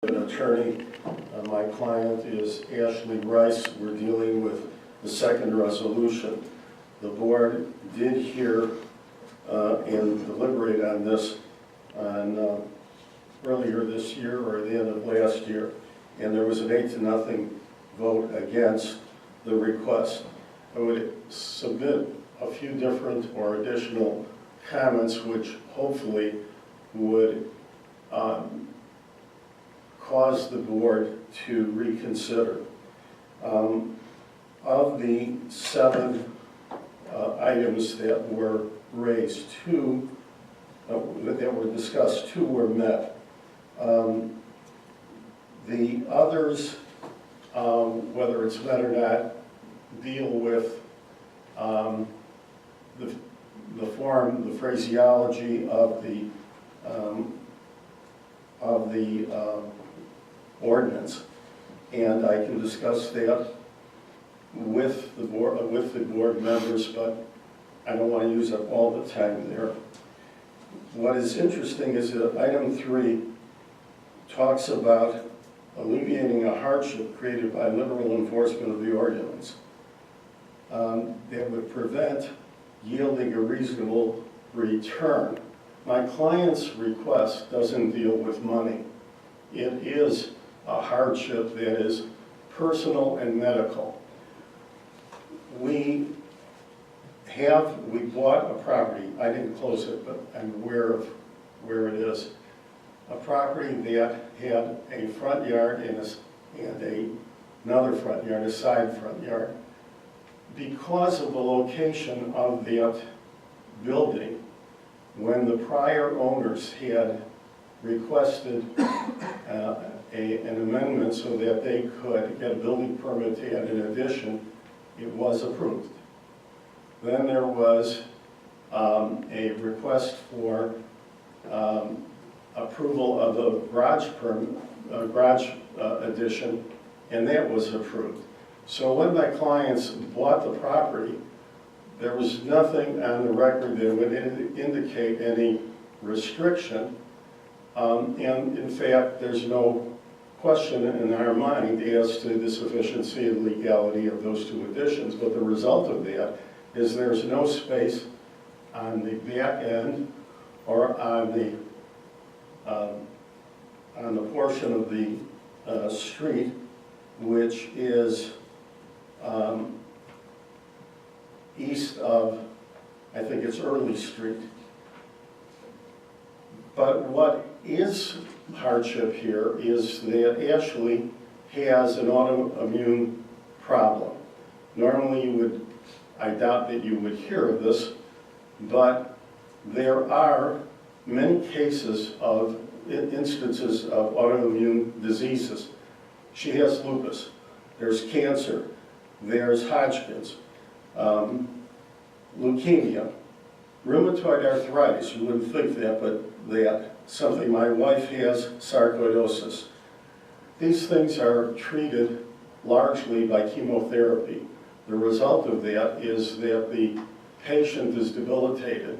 An attorney. My client is Ashley Rice. We're dealing with the second resolution. The board did hear and deliberate on this earlier this year or the end of last year, and there was an 8-0 vote against the request. I would submit a few different or additional comments which hopefully would cause the board to reconsider. Of the 7 items that were raised, 2 that were discussed, 2 were met. The others, whether it's met or not, deal with the form, the phraseology of the ordinance, and I can discuss that with the board members, but I don't want to use up all the time there. What is interesting is that item 3 talks about alleviating a hardship created by liberal enforcement of the ordinance that would prevent yielding a reasonable return. My client's request doesn't deal with money. It is a hardship that is personal and medical. We bought a property. I didn't close it, but I'm aware of where it is. A property that had a front yard and another front yard, a side front yard. Because of the location of that building, when the prior owners had requested an amendment so that they could get a building permit to add an addition, it was approved. Then there was a request for approval of the garage addition, and that was approved. So when my clients bought the property, there was nothing on the record that would indicate any restriction, and in fact, there's no question in our mind as to the sufficiency and legality of those 2 additions, but the result of that is there's no space on the back end or on the portion of the street which is east of, I think it's Early Street. But what is hardship here is that Ashley has an autoimmune problem. Normally I doubt that you would hear of this, but there are many cases of instances of autoimmune diseases. She has lupus, there's cancer, there's Hodgkin's, leukemia, rheumatoid arthritis. You wouldn't think that, but something my wife has, sarcoidosis. These things are treated largely by chemotherapy. The result of that is that the patient is debilitated.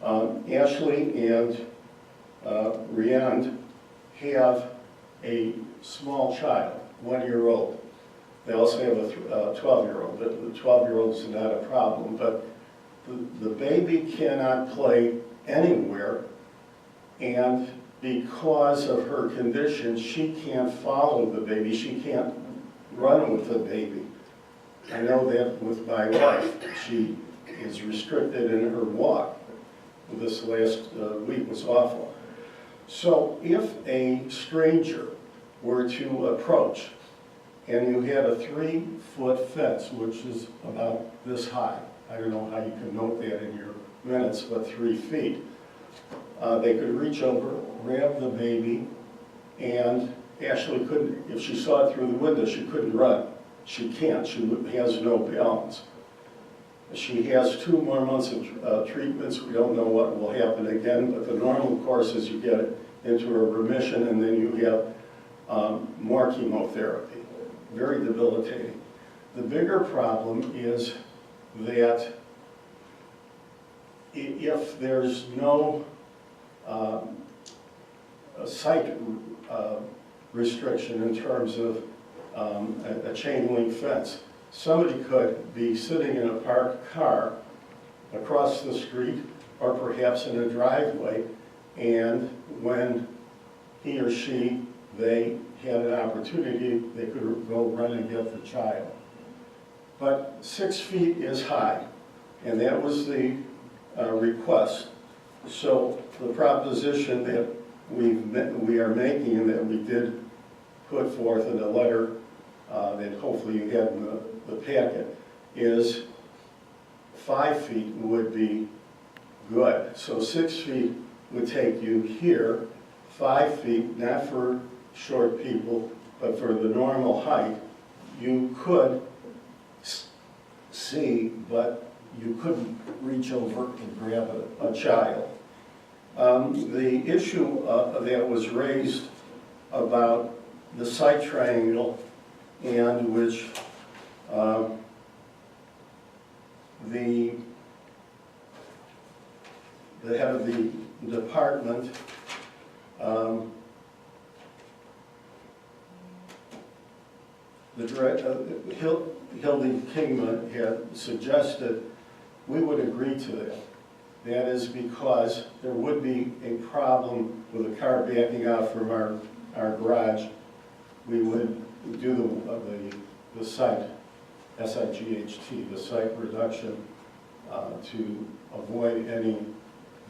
Ashley and Rhiyand have a small child, 1-year-old. They also have a 12-year-old. The 12-year-old is not a problem, but the baby cannot play anywhere, and because of her condition, she can't follow the baby. She can't run with the baby. I know that with my wife. She is restricted in her walk. This last week was awful. So if a stranger were to approach and you had a 3-foot fence, which is about this high, I don't know how you can note that in your minutes, but 3 feet, they could reach over, grab the baby, and Ashley couldn't, if she saw it through the window, she couldn't run. She can't. She has no balance. She has 2 more months of treatments. We don't know what will happen again, but the normal course is you get it into a remission, and then you have more chemotherapy. Very debilitating. The bigger problem is that if there's no site restriction in terms of a chain link fence. Somebody could be sitting in a parked car across the street or perhaps in a driveway, and when he or she, they had an opportunity, they could go run and get the child. But 6 feet is high, and that was the request. So the proposition that we are making and that we did put forth in a letter that hopefully you had in the packet is 5 feet would be good. So 6 feet would take you here, 5 feet, not for short people, but for the normal height. You could see, but you couldn't reach over and grab a child. The issue that was raised about the site triangle, and which the head of the department Hildy Kingman had suggested, we would agree to that. That is because there would be a problem with a car backing out from our garage. We would do the site, S-I-G-H-T, the site reduction to avoid any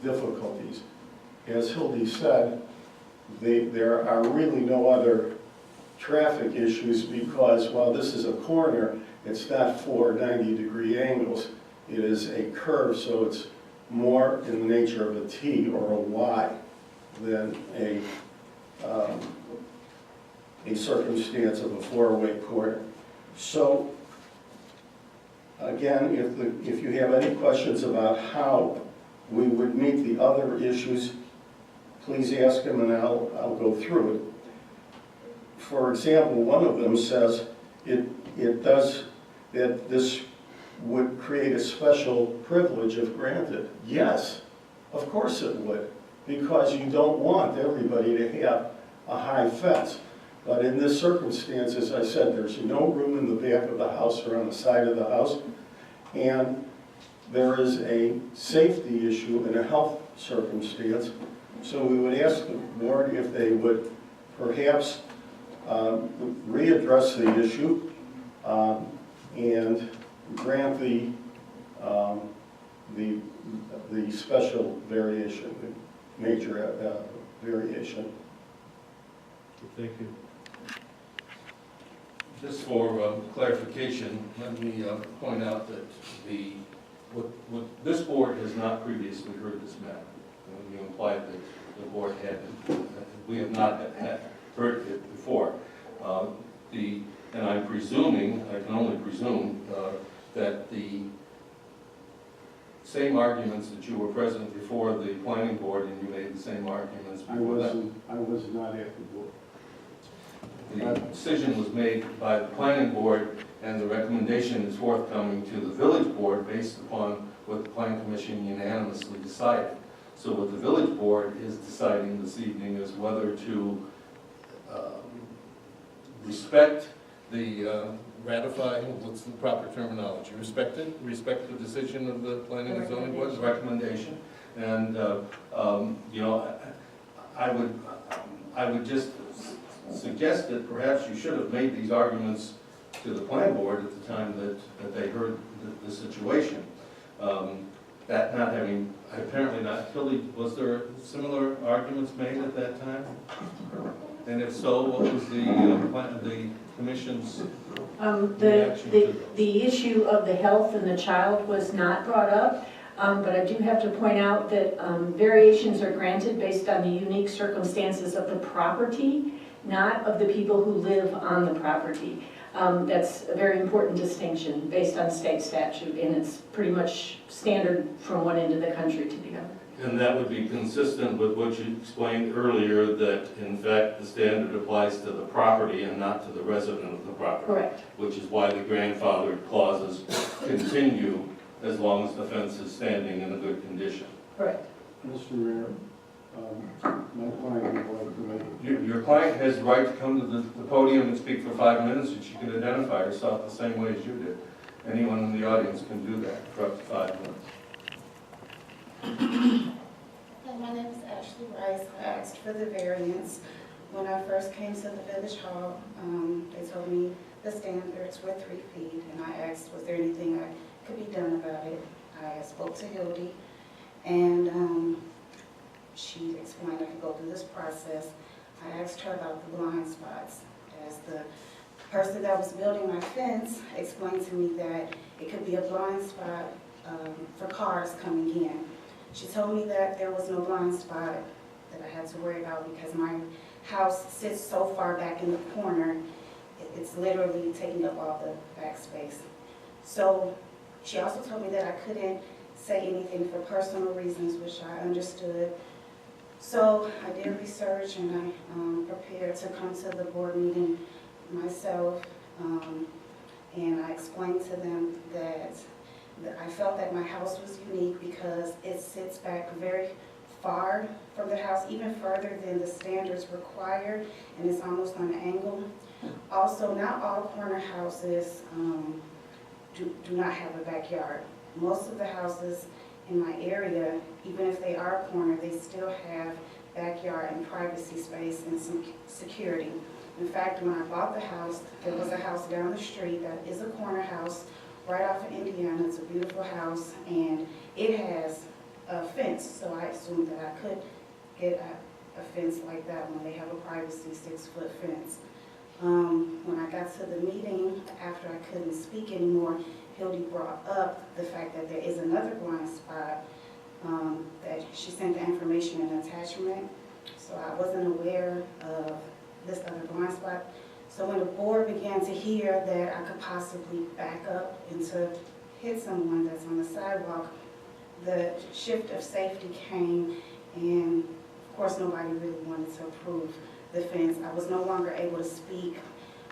difficulties. As Hildy said, there are really no other traffic issues because while this is a corner, it's not 4 90-degree angles. It is a curve, so it's more in the nature of a T or a Y than a circumstance of a 4-way corner. So again, if you have any questions about how we would meet the other issues, please ask them and I'll go through it. For example, one of them says it does that this would create a special privilege if granted. Yes, of course it would, because you don't want everybody to have a high fence. But in this circumstance, as I said, there's no room in the back of the house or on the side of the house, and there is a safety issue and a health circumstance. So we would ask the board if they would perhaps readdress the issue and grant the special variation, the major variation. Thank you. Just for clarification, let me point out that what this board has not previously heard this matter. You implied that the board had, we have not heard it before. And I'm presuming, I can only presume, that the same arguments that you were present before the planning board and you made the same arguments before that. I was not at the board. The decision was made by the planning board and the recommendation is forthcoming to the village board based upon what the planning commission unanimously decided. So what the village board is deciding this evening is whether to respect the ratify, what's the proper terminology? Respect the decision of the planning and zoning board's recommendation. And you know, I would just suggest that perhaps you should have made these arguments to the planning board at the time that they heard the situation. That not having, apparently not, Hildy, was there similar arguments made at that time? And if so, what was the commission's reaction to those? The issue of the health and the child was not brought up, but I do have to point out that variations are granted based on the unique circumstances of the property, not of the people who live on the property. That's a very important distinction based on state statute, and it's pretty much standard from one end of the country to the other. And that would be consistent with what you explained earlier, that in fact the standard applies to the property and not to the resident of the property. Correct. Which is why the grandfathered clauses continue as long as the fence is standing in a good condition. Correct. Mr. Mayor, My client would like to make. Your client has the right to come to the podium and speak for 5 minutes, and she can identify herself the same way as you did. Anyone in the audience can do that for up to 5 minutes. Hi, my name is Ashley Rice. I asked for the variance. When I first came to the village hall, they told me the standards were 3 feet, and I asked, was there anything that could be done about it? I spoke to Hildy, and she explained I could go through this process. I asked her about the blind spots. As the person that was building my fence explained to me that it could be a blind spot for cars coming in. She told me that there was no blind spot that I had to worry about because my house sits so far back in the corner, it's literally taking up all the back space. So she also told me that I couldn't say anything for personal reasons, which I understood. So I did research and I prepared to come to the board meeting myself, and I explained to them that I felt that my house was unique because it sits back very far from the house, even further than the standards require, and it's almost on an angle. Also, not all corner houses do not have a backyard. Most of the houses in my area, even if they are corner, they still have backyard and privacy space and some security. In fact, when I bought the house, there was a house down the street that is a corner house right off of Indiana. It's a beautiful house, and it has a fence, so I assumed that I could get a fence like that when they have a privacy 6-foot fence. When I got to the meeting, after I couldn't speak anymore, Hildy brought up the fact that there is another blind spot, that she sent the information in attachment, so I wasn't aware of this other blind spot. So when the board began to hear that I could possibly back up and to hit someone that's on the sidewalk, the shift of safety came, and of course nobody really wanted to approve the fence. I was no longer able to speak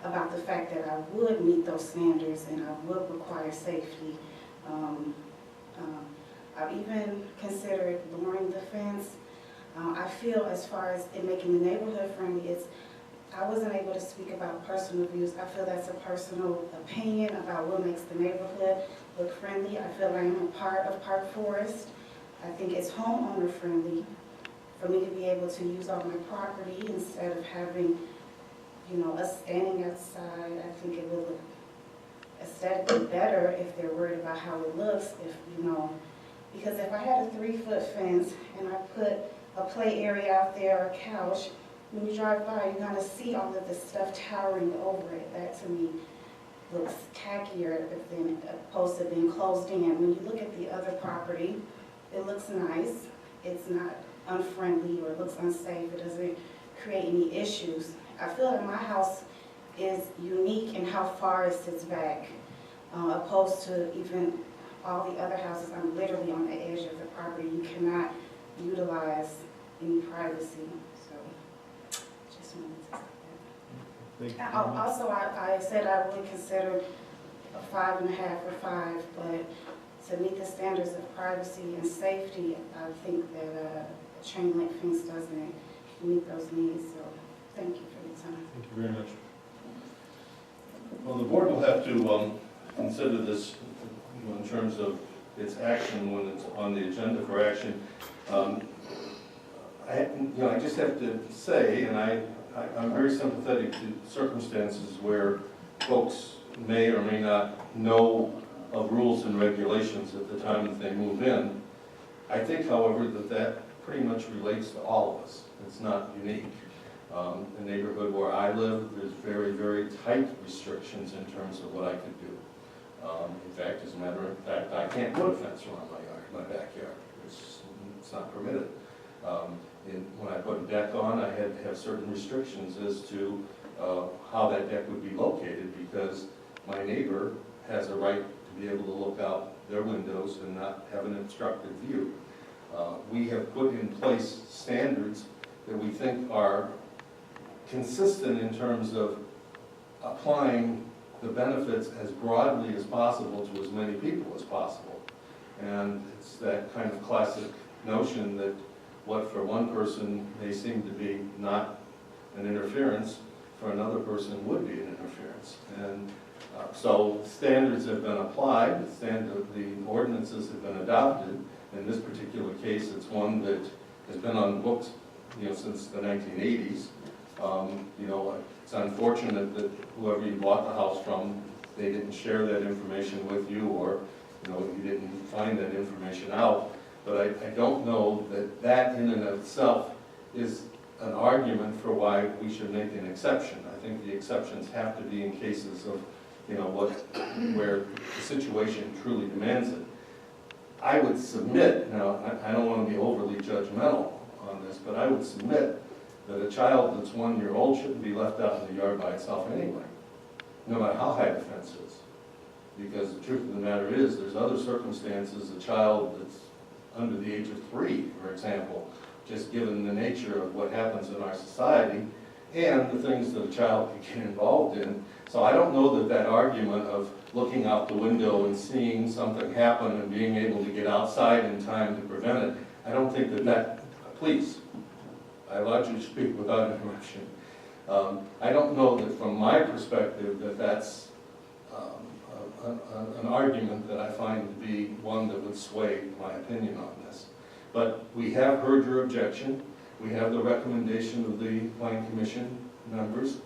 about the fact that I would meet those standards and I would require safety. I've even considered lowering the fence. I feel as far as it making the neighborhood friendly, I wasn't able to speak about personal views. I feel that's a personal opinion about what makes the neighborhood look friendly. I feel I'm a part of Park Forest. I think it's homeowner friendly for me to be able to use all my property instead of having, us standing outside. I think it would look aesthetically better if they're worried about how it looks, because if I had a 3-foot fence and I put a play area out there or a couch, when you drive by, you're going to see all of this stuff towering over it. That, to me, looks tackier than opposed to being closed in. When you look at the other property, it looks nice. It's not unfriendly or it looks unsafe. It doesn't create any issues. I feel that my house is unique in how far it sits back, opposed to even all the other houses. I'm literally on the edge of the property. You cannot utilize any privacy. Thank you. Also, I said I would consider a 5.5 or 5, but to meet the standards of privacy and safety, I think that a chain link fence doesn't meet those needs. So, thank you for your time. Thank you very much. Well, the board will have to consider this in terms of its action when it's on the agenda for action. I just have to say, and I'm very sympathetic to circumstances where folks may or may not know of rules and regulations at the time that they move in. I think, however, that pretty much relates to all of us. It's not unique. The neighborhood where I live, there's very, very tight restrictions in terms of what I could do. In fact, as a matter of fact, I can't put a fence around my backyard. It's not permitted. When I put a deck on, I had to have certain restrictions as to how that deck would be located, because my neighbor has a right to be able to look out their windows and not have an obstructed view. We have put in place standards that we think are consistent in terms of applying the benefits as broadly as possible to as many people as possible. And it's that kind of classic notion that what for one person may seem to be not an interference, for another person would be an interference. And so standards have been applied, the ordinances have been adopted. In this particular case, it's one that has been on the books, since the 1980s. It's unfortunate that whoever you bought the house from, they didn't share that information with you, or you didn't find that information out. But I don't know that that in and of itself is an argument for why we should make an exception. I think the exceptions have to be in cases of, where the situation truly demands it. I would submit, now, I don't want to be overly judgmental on this, but I would submit that a child that's 1 year old shouldn't be left out in the yard by itself anyway, no matter how high the fence is. Because the truth of the matter is, there's other circumstances, a child that's under the age of 3, for example, just given the nature of what happens in our society and the things that a child can get involved in. So I don't know that that argument of looking out the window and seeing something happen and being able to get outside in time to prevent it, I don't think that please, I allowed you to speak without interruption. I don't know that from my perspective that that's an argument that I find to be one that would sway my opinion on this. But we have heard your objection. We have the recommendation of the Plan Commission members.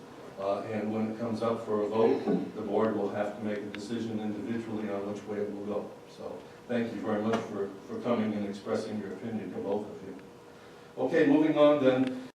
And when it comes up for a vote, the board will have to make a decision individually on which way it will go. So thank you very much for coming and expressing your opinion to both of you. Okay, moving on then